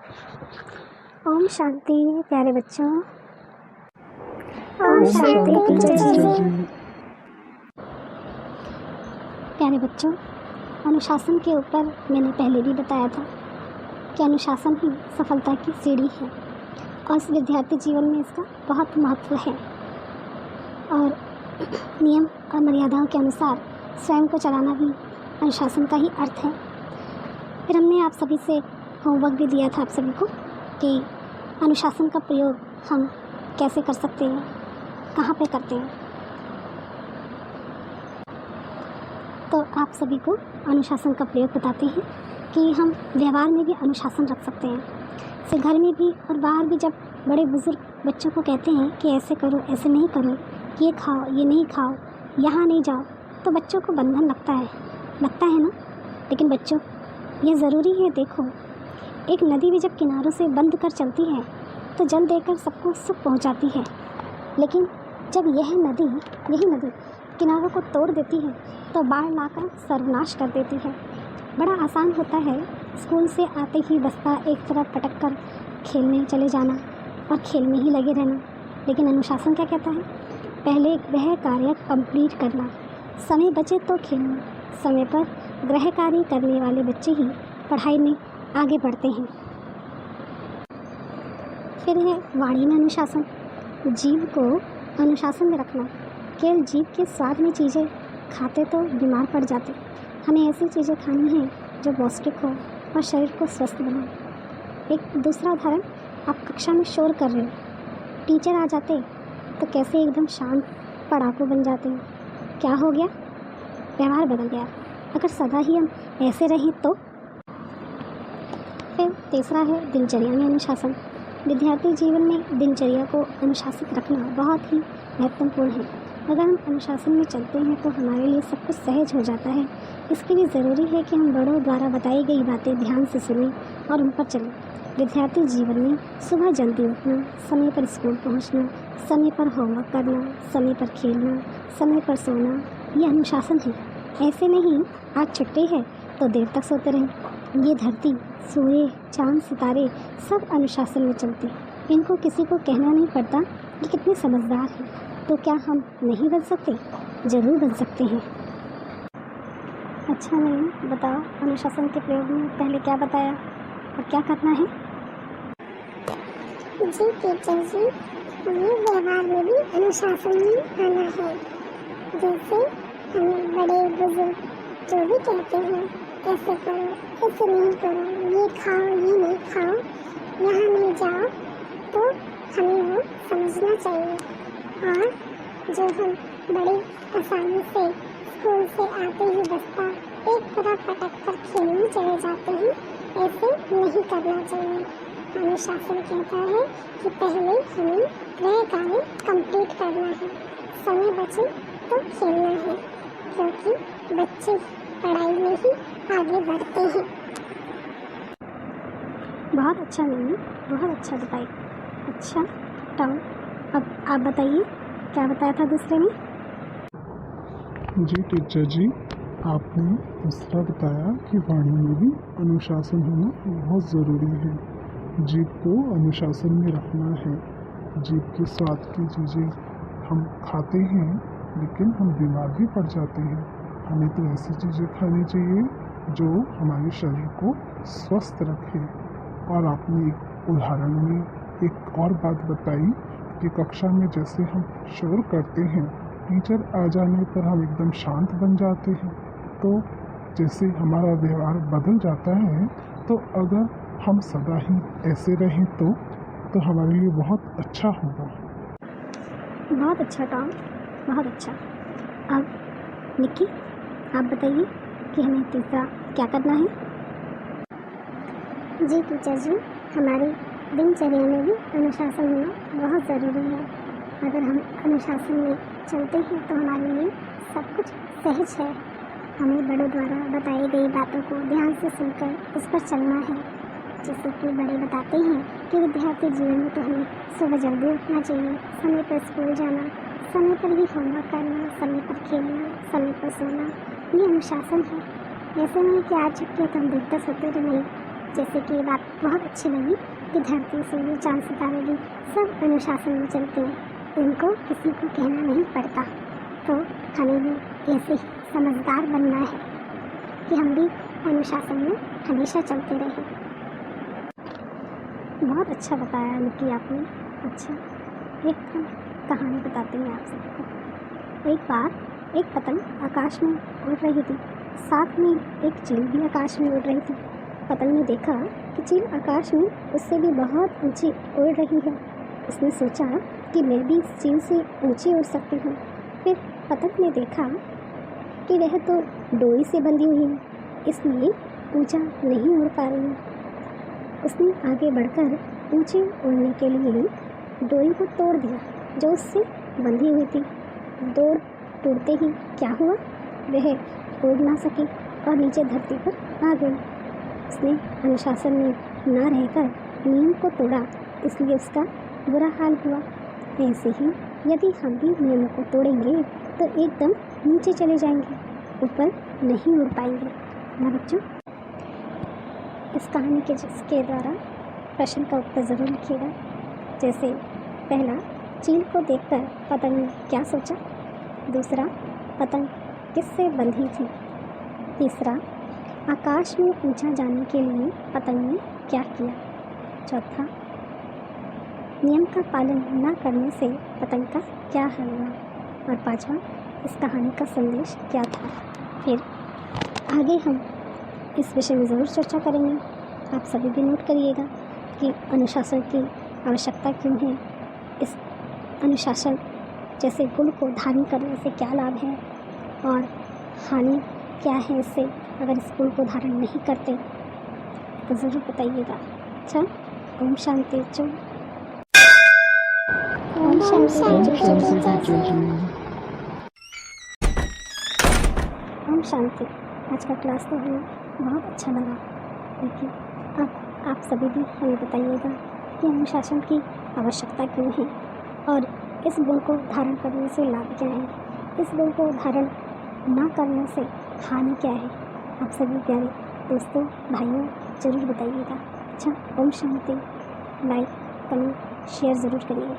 ओम शांति प्यारे बच्चों। ओम शांति टीचर जी। प्यारे बच्चों, अनुशासन के ऊपर मैंने पहले भी बताया था कि अनुशासन ही सफलता की सीढ़ी है और इस विद्यार्थी जीवन में इसका बहुत महत्व है और नियम और मर्यादाओं के अनुसार स्वयं को चलाना भी अनुशासन का ही अर्थ है। फिर हमने आप सभी से होमवर्क भी दिया था आप सभी को कि अनुशासन का प्रयोग हम कैसे कर सकते हैं, कहाँ पे करते हैं। तो आप सभी को अनुशासन का प्रयोग बताते हैं कि हम व्यवहार में भी अनुशासन रख सकते हैं। जैसे घर में भी और बाहर भी जब बड़े बुजुर्ग बच्चों को कहते हैं कि ऐसे करो, ऐसे नहीं करो, ये खाओ, ये नहीं खाओ, यहाँ नहीं जाओ, तो बच्चों को बंधन लगता है ना। लेकिन बच्चों, ये ज़रूरी है। देखो, एक नदी भी जब किनारों से बंद कर चलती है तो जल देकर सबको सुख पहुंचाती है। लेकिन जब यही नदी किनारों को तोड़ देती है तो बाढ़ लाकर सर्वनाश कर देती है। बड़ा आसान होता है स्कूल से आते ही बस्ता एक तरफ पटक कर खेलने चले जाना और खेल में ही लगे रहना। लेकिन अनुशासन क्या कहता है? पहले वह कार्य कंप्लीट करना, समय बचे तो खेलना। समय पर गृह कार्य करने वाले बच्चे ही पढ़ाई में आगे बढ़ते हैं। फिर है वाणी में अनुशासन। जीभ को अनुशासन में रखना। केवल जीभ के स्वाद में चीज़ें खाते तो बीमार पड़ जाते। हमें ऐसी चीज़ें खानी हैं जो पौष्टिक हो और शरीर को स्वस्थ बनाए। एक दूसरा उदाहरण, आप कक्षा में शोर कर रहे हो, टीचर आ जाते तो कैसे एकदम शांत पढ़ाकू बन जाते हैं। क्या हो गया? व्यवहार बदल गया। अगर सदा ही हम ऐसे रहें तो। फिर तीसरा है दिनचर्या में अनुशासन। विद्यार्थी जीवन में दिनचर्या को अनुशासित रखना बहुत ही महत्वपूर्ण है। अगर हम अनुशासन में चलते हैं तो हमारे लिए सब कुछ सहज हो जाता है। इसके लिए ज़रूरी है कि हम बड़ों द्वारा बताई गई बातें ध्यान से सुनें और उन पर चलें। विद्यार्थी जीवन में सुबह जल्दी उठना, समय पर स्कूल पहुंचना, समय पर होमवर्क करना, समय पर खेलना, समय पर सोना, ये अनुशासन है। ऐसे नहीं आज छुट्टी है तो देर तक सोते रहें। ये धरती, सूर्य, चांद, सितारे सब अनुशासन में चलते। इनको किसी को कहना नहीं पड़ता कि कितने समझदार हैं। तो क्या हम नहीं बन सकते? ज़रूर बन सकते हैं। अच्छा नहीं बताओ, अनुशासन के प्रयोग में पहले क्या बताया और क्या करना है? जी टीचर जी, हमें व्यवहार में भी अनुशासन में आना है। जैसे हमें बड़े बुजुर्ग जो भी कहते हैं, ऐसे करो, ऐसे नहीं करो, ये खाओ, ये नहीं खाओ, यहाँ नहीं जाओ, तो हमें वो समझना चाहिए। और जो हम बड़े आसानी से स्कूल से आते ही बस्ता एक तरफ पटक कर खेलने चले जाते हैं, ऐसे नहीं करना चाहिए। अनुशासन कहता है कि पहले हमें वह कार्य कंप्लीट करना है, समय बचे तो खेलना है, क्योंकि बच्चे पढ़ाई में ही आगे बढ़ते हैं। बहुत अच्छा नहीं, बहुत अच्छा बताई। अच्छा टाउन, अब आप बताइए क्या बताया था दूसरे में? जी टीचर जी, आपने दूसरा बताया कि वाणी में भी अनुशासन होना बहुत ज़रूरी है। जीभ को अनुशासन में रखना है। जीभ के स्वाद की चीज़ें हम खाते हैं लेकिन हम बीमार भी पड़ जाते हैं। हमें तो ऐसी चीज़ें खानी चाहिए जो हमारे शरीर को स्वस्थ रखे। और आपने एक उदाहरण में एक और बात बताई कि कक्षा में जैसे हम शोर करते हैं, टीचर आ जाने पर हम एकदम शांत बन जाते हैं, तो जैसे हमारा व्यवहार बदल जाता है। तो अगर हम सदा ही ऐसे रहें तो हमारे लिए बहुत अच्छा होगा। बहुत अच्छा टॉम, बहुत अच्छा। अब निक्की, आप बताइए कि हमें तीसरा क्या करना है? जी टीचर जी, हमारी दिनचर्या में भी अनुशासन होना बहुत ज़रूरी है। अगर हम अनुशासन में चलते हैं तो हमारे लिए सब कुछ सहज है। हमें बड़ों द्वारा बताई गई बातों को ध्यान से सुनकर उस पर चलना है। जैसे कि बड़े बताते हैं कि विद्यार्थी जीवन में तो हमें सुबह जल्दी उठना चाहिए, समय पर स्कूल जाना, समय पर ही होमवर्क करना, समय पर खेलना, समय पर सोना, ये अनुशासन है। ऐसे नहीं कि आज छुट्टी तो हम देर तक सोते रहे। नहीं, जैसे कि ये बात बहुत अच्छी लगी कि धरती सूर्य चांद सितारे भी सब अनुशासन में चलते हैं, इनको किसी को कहना नहीं पड़ता। तो हमें भी ऐसे ही समझदार बनना है कि हम भी अनुशासन में हमेशा चलते रहें। बहुत अच्छा बताया निकी आपने। अच्छा, एक कहानी बताती हूँ आप सबको। एक बार एक पतंग आकाश में उड़ रही थी, साथ में एक चील भी आकाश में उड़ रही थी। पतंग ने देखा कि चील आकाश में उससे भी बहुत ऊंची उड़ रही है। उसने सोचा कि मैं भी इस चील से ऊंची उड़ सकती हूँ। फिर पतंग ने देखा कि वह तो डोरी से बंधी हुई है, इसलिए ऊंचा नहीं उड़ पा रही है। उसने आगे बढ़कर ऊंचे उड़ने के लिए डोरी को तोड़ दिया जो उससे बंधी हुई थी। डोर टूटते ही क्या हुआ, वह उड़ ना सकी और नीचे धरती पर आ गई। उसने अनुशासन में ना रहकर नियम को तोड़ा, इसलिए उसका बुरा हाल हुआ। ऐसे ही यदि हम भी नियमों को तोड़ेंगे तो एकदम नीचे चले जाएंगे, ऊपर नहीं उड़ पाएंगे ना बच्चों। इस कहानी के द्वारा प्रश्न का उत्तर ज़रूर लिखिएगा। जैसे पहला, चील को देखकर पतंग ने क्या सोचा। दूसरा, पतंग किससे बंधी थी। तीसरा, आकाश में ऊंचा जाने के लिए पतंग ने क्या किया। चौथा, नियम का पालन न करने से पतंग का क्या हाल हुआ। और पांचवा, इस कहानी का संदेश क्या था। फिर आगे हम इस विषय में ज़रूर चर्चा करेंगे। आप सभी भी नोट करिएगा कि अनुशासन की आवश्यकता क्यों है, इस अनुशासन जैसे गुण को धारण करने से क्या लाभ है और हानि क्या है इससे अगर इस गुण को धारण नहीं करते, तो ज़रूर बताइएगा। अच्छा, ओम शांति। ओम शांति। ओम शांति। आज का क्लास तो हमें बहुत अच्छा लगा, लेकिन अब आप सभी भी हमें बताइएगा कि अनुशासन की आवश्यकता क्यों है और इस गुण को धारण करने से लाभ क्या है, इस गुण को धारण ना करने से हानि क्या है। आप सभी प्यारे दोस्तों, भाइयों, ज़रूर बताइएगा। अच्छा, Om Shanti. Like, comment, share ज़रूर करिए।